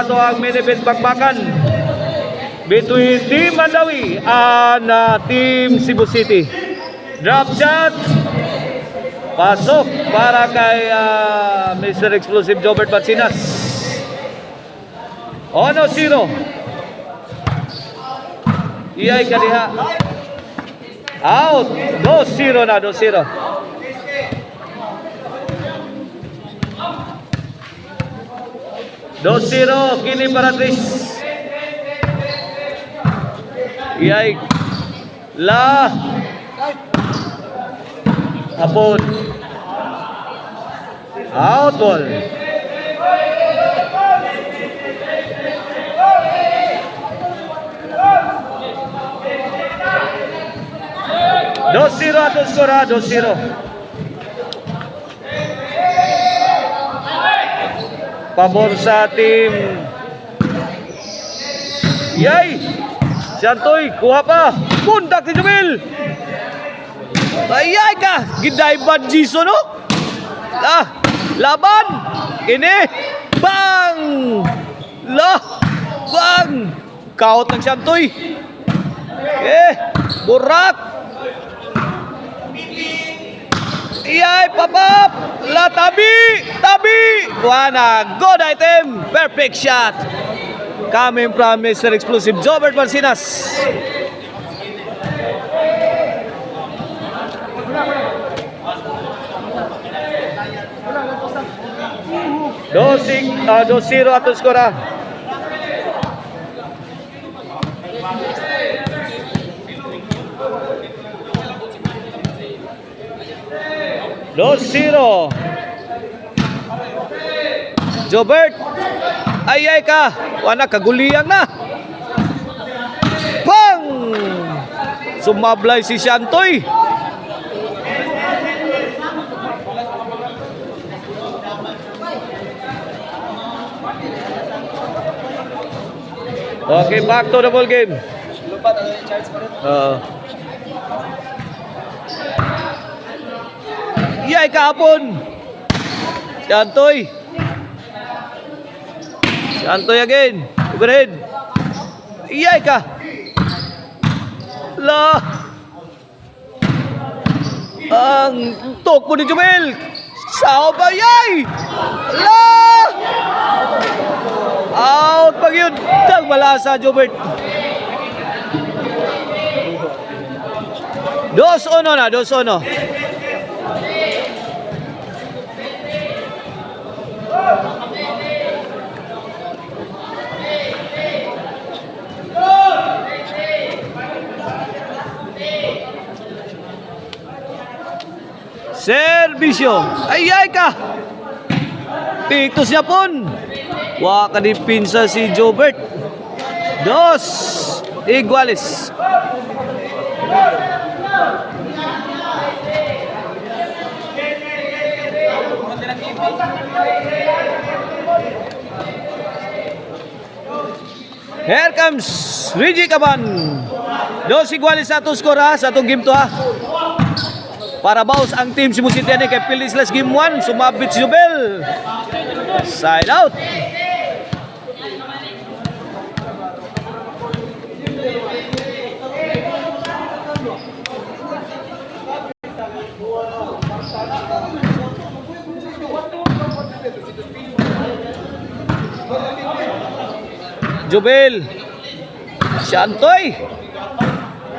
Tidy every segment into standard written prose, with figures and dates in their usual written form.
sa ito ang main event bakbakan between Team Mandawi and Team Cebu City. Drop shot. Pasok para kay Mr. Explosive Jobert Batsinas. 1-0. Iyay kadiha. Out. 2-0 na, 2-0. Kini Paratriz. Iyay. La. Hapon. Out ball. Dos zero atau skor 2-0. Pabor sa tim. Yay! Santoy, kuha pa. Pundak si Jumil. Ayay ka! Giday bad Jason, no? Laban! Ini! Bang! Bang! Kaut ng Santoy. Burak! Iyay, papap! Tabi! Wana, good item! Perfect shot! Coming from Mr. Explosive Jobert Marcinas. Dos zero atau skor. Dos zero. Jobert. Ayay ka. Wana kaguliyang na. Bang! Sumablay si Santoy. Okay, back to the ball game. Iyay kahapon. Santoy again. Overhead. Iyay ka. Ang tok mo ni Jumel. Sao ba yay? Out pag yun. Tag malasa Jobert. 2-1 na. 2-1. Servisyo. Ayay ka. Pictus niya pon. Waka di pinsa si Jobert. 2 iguales. Here comes Reggie Caban. 2 iguales sa atong skor sa atong game to Para baus ang team Cebu City ni kay Pilis last game 1. Sumabit si Jubel. Side out. Jubel. Santoy.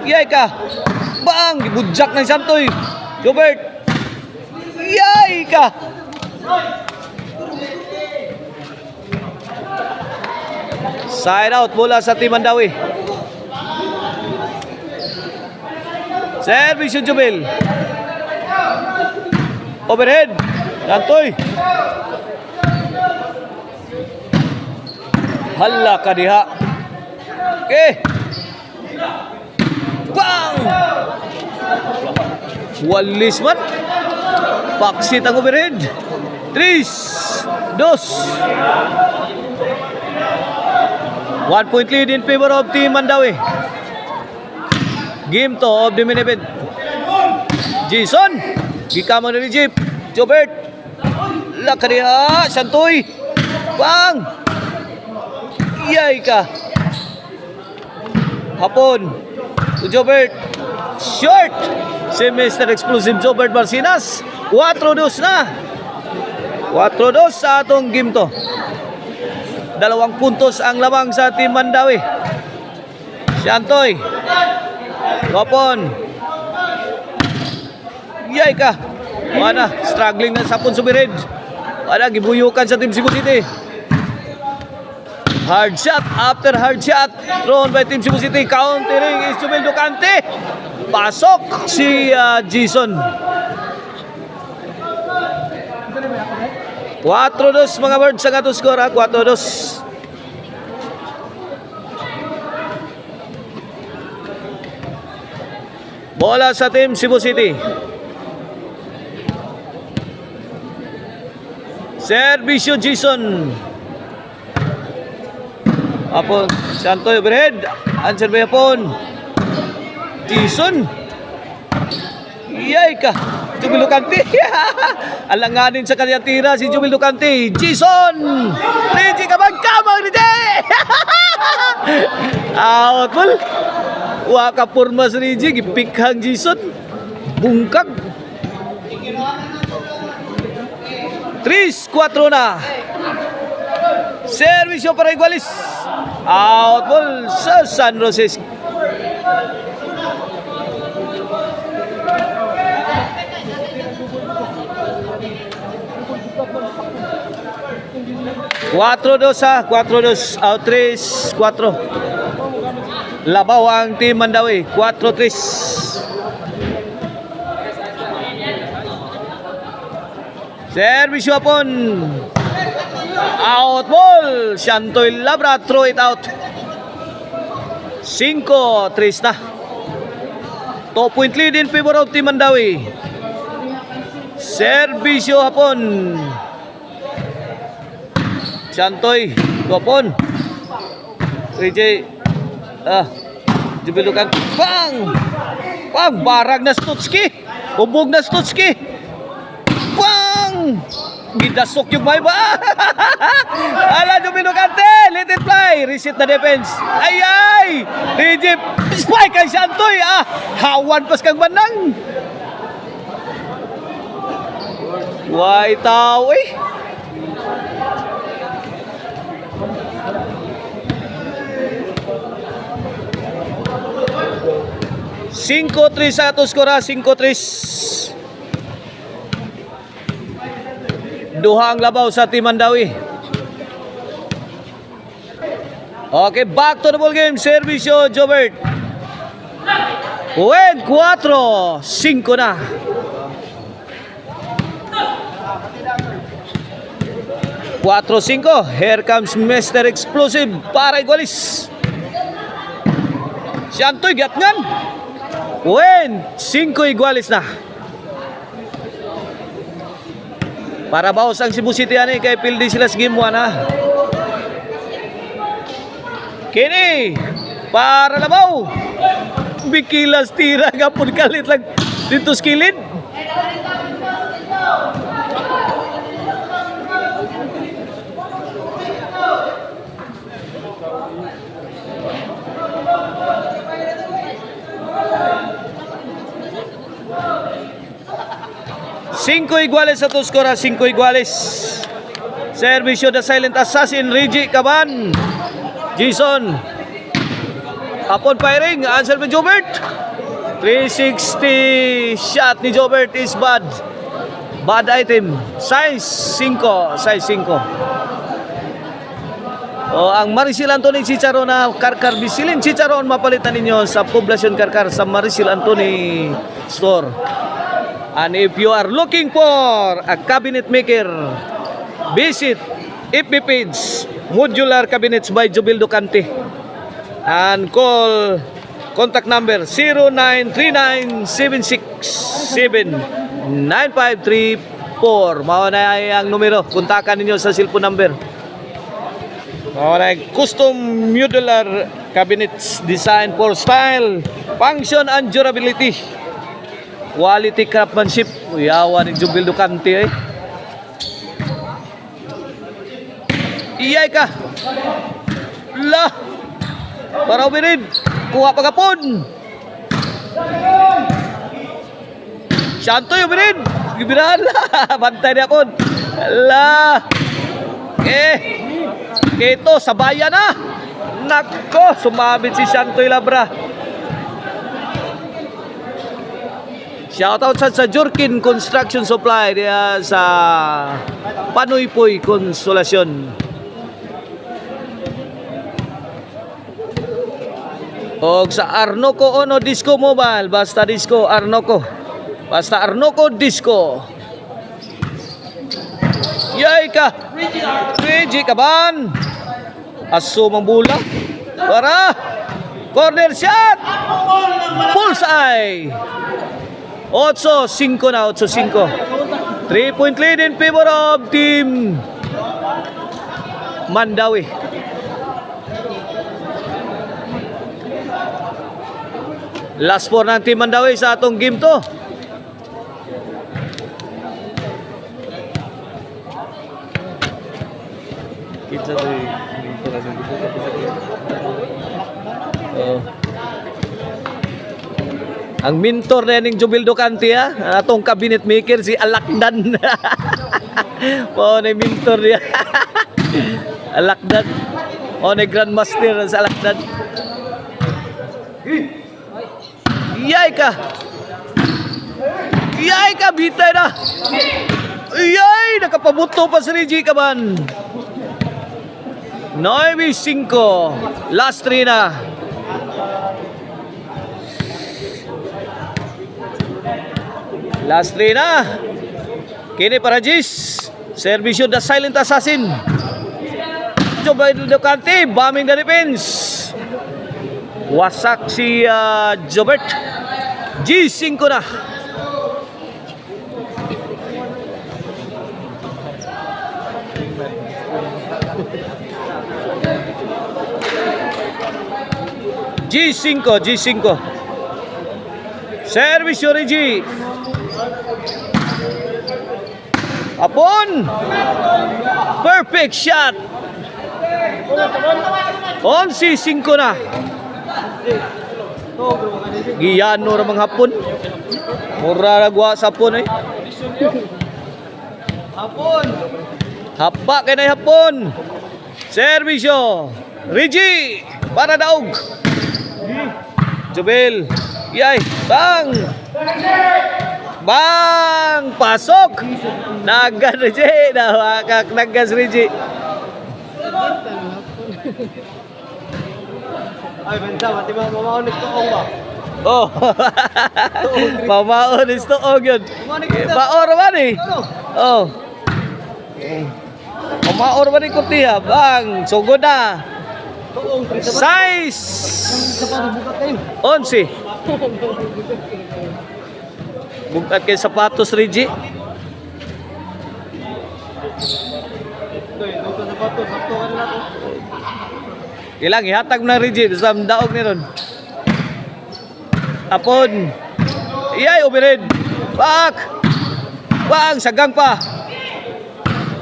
Iyay ka. Bang! Gibudjak ng Santoy. Jobert. Iyay ka. Side out bola sa Team Mandawi. Service yung Jubel. Overhead. Santoy. Hala ka diha. Okay. Bang! Walis man. Paksit ang overhead. 3, 2. 1 point lead in favor of Team Mandawi. Game 2 of the main event. Jason. Gikama na ni Jeep. Jobert. Lakariha. Santoy. Bang! Iyay ka. Hapon. Jobert. Short. Si Mr. Explosive Jobert Marcinas. 4-2 na. 4-2 sa atong game to. 2 puntos ang lamang sa Team Mandawi. Siantoy. Hapon. Iyay ka. Wala. Struggling na sa Punsubirid. Wala. Gibuyukan sa Team Cebu City. Hard shot after hard shot thrown by Team Cebu City. Countering is Jumel Ducante. Pasok si Jason. 4-2 mga birds ang ato score. 4-2. Bola sa Team Cebu City. Servisyo Jason. Apon, Santoy overhead. Answer by Apon. Jason. Iyay ka. Jumil Ducante. Alanganin sa kanyang tira si Jumil Ducante. Jason. Rigi kamang-kamang Rigi. Out ball. Waka purmas Rigi. Gipikhang Jason. Bungkag. 3-4 na. Servisyo para Igualis. Out ball sa San Roses. Cuatro dos out 3-4. Labaw ang Team Mandawi. 4-3. Servisyo Apon. Out ball. Shantoy Labra throw it out. 5-3 na. 2-point lead in favor of Team Mandawi. Servisyo Hapon. Shantoy Hapon. RJ Jubilukan. Bang! Bang! Barag na Stutski. Ubog na Stutski. Bang! Gidasok yung may ba? Ala, Jubilukante. Let it fly. Reset na defense. Ay! DJ spike kay Shantoy. Hawan pas kang banang. Why tao eh. Cinco 3 sa ato skora. 5-3. Duha ang labaw sa Team Mandawi. Okay, back to the ball game. Servisyo Jobert. 4-5 na. Cuatro 5. Here comes Mr. Explosive para Igualis. Shantoy gatngan. 5 Igualis na. Para bawas ang Cebu City ani kay pildi sila sa game 1 ha. Kini para labaw. Bikilas tira gapon kalit lang dito sa kilid. Cinco Iguales sa tuskora. 5 Iguales. Servisyo the silent assassin Rigi Caban. Jason. Upon firing, answer by Jobert. 360 shot ni Jobert is bad. Bad item. Size 5. Ang Maricel Anthony Chicharon na karkar bisilin Chicharon mapalitan ninyo sa Poblacion Karkar sa Maricel Anthony store. And if you are looking for a cabinet maker, visit FB page Modular Cabinets by Jubil Ducante and call contact number 0939-767-9534. Mao na ang numero. Kontakan ninyo sa cellphone number. Mao na custom modular cabinets designed for style, function and durability. Quality craftsmanship. Uyawa ni Jubil Ducante eh. Iyay ka. La! Para umirin. Kuha pagkapon. Santoy umirin. Gibirahan la. Bantay niya po. La! Ito, sabayan na. Nako, sumabit si Santoy Labra. Shoutout sa Jurkin Construction Supply diya sa Panuypoy Konsolasyon. O sa Arnoco Ono Disco Mobile, basta disco Arnoco. Basta Arnoco Disco. Yay ka. Reggie Kaban. Aso mambula. Para corner shot. Bullseye. 8-5 na, 8-5. 3-point lead in favor of Team Mandawi. Last four ng Team Mandawi sa atong game to. Ang mentor na yung Jubil Ducante ha, atong cabinet maker si Alakdan. O na mentor niya. Alakdan. O na grandmaster sa Alakdan. Iyay ka. Iyay ka, bitay na. Iyay, nakapabuto pa si Reggie Kaban. 9-5. Last 3 na. Last 3 na. Kini para Jis. Servisyo the silent assassin. Jubil Ducante, bombing the defense. Wasak si Jobert. G5 na. G5. Servisyo Reggie. Apon. Perfect shot. 11-5 na. Giyano ramang hapon. Mura nagwa sa hapon eh. Hapon. Hapa kay na hapon. Servisyo. Reggie para daog. Jubil. Yay, bang. Bang, pasok. Nagan Reggie, nawakak nagas Reggie. Ay, benda, mati ba mamaon nito ba? Oh. Mamaon nito yun. Maor man eh. Oh. Maor man ni kurtiya, bang, sugod na. Size 11. Bukat kay sapatos Reggie. Ilang ihatag na Reggie sa daog ni ron. Apon. Iyay umirin. Pak. Bang sagang pa.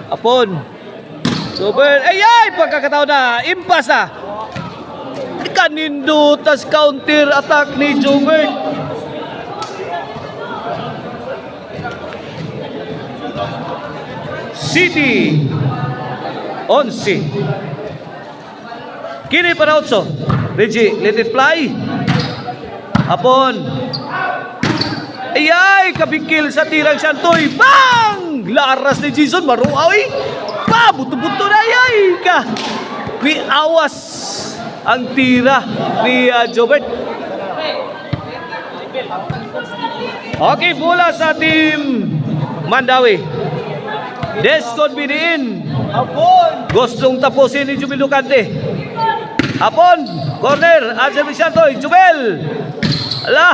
Apon. Super. Ayay pagkakataon na. Impas na. Kanindo tas counter attack ni Jobert. City 11. Kini para 8. Reggie, let it fly. Apon. Ayay, kabikil sa tirang Santoy. Bang! Laras ni Jason Maruawi. Pa, buto-buto na ayay ka. May awas ang tira ni Jobert. Okay, bola sa Team Mandawi. This could be the end. Gustong tapusin ni Jubil Ducante. Apon, corner, Ansel Vicente, Jubel. Ala.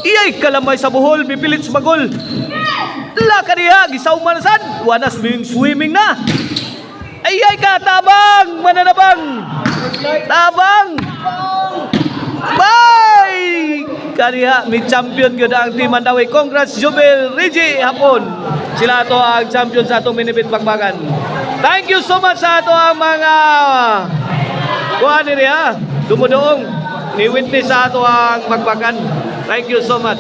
Iyay kalamay sa buhol, pipilit sa magol. La kaniya, gisaw manasan. Wanas swimming na. Ayay ka, tabang, mananabang. Tabang. Bye! Kaniya, may champion yun ang Team Mandawi. Congrats, Jubel, Reggie, hapon. Sila ato ang champion sa atong minibit bakbakan. Thank you so much sa ato ang mga kuha niya. Dumudoong ni witness sa ato ang bakbakan. Thank you so much.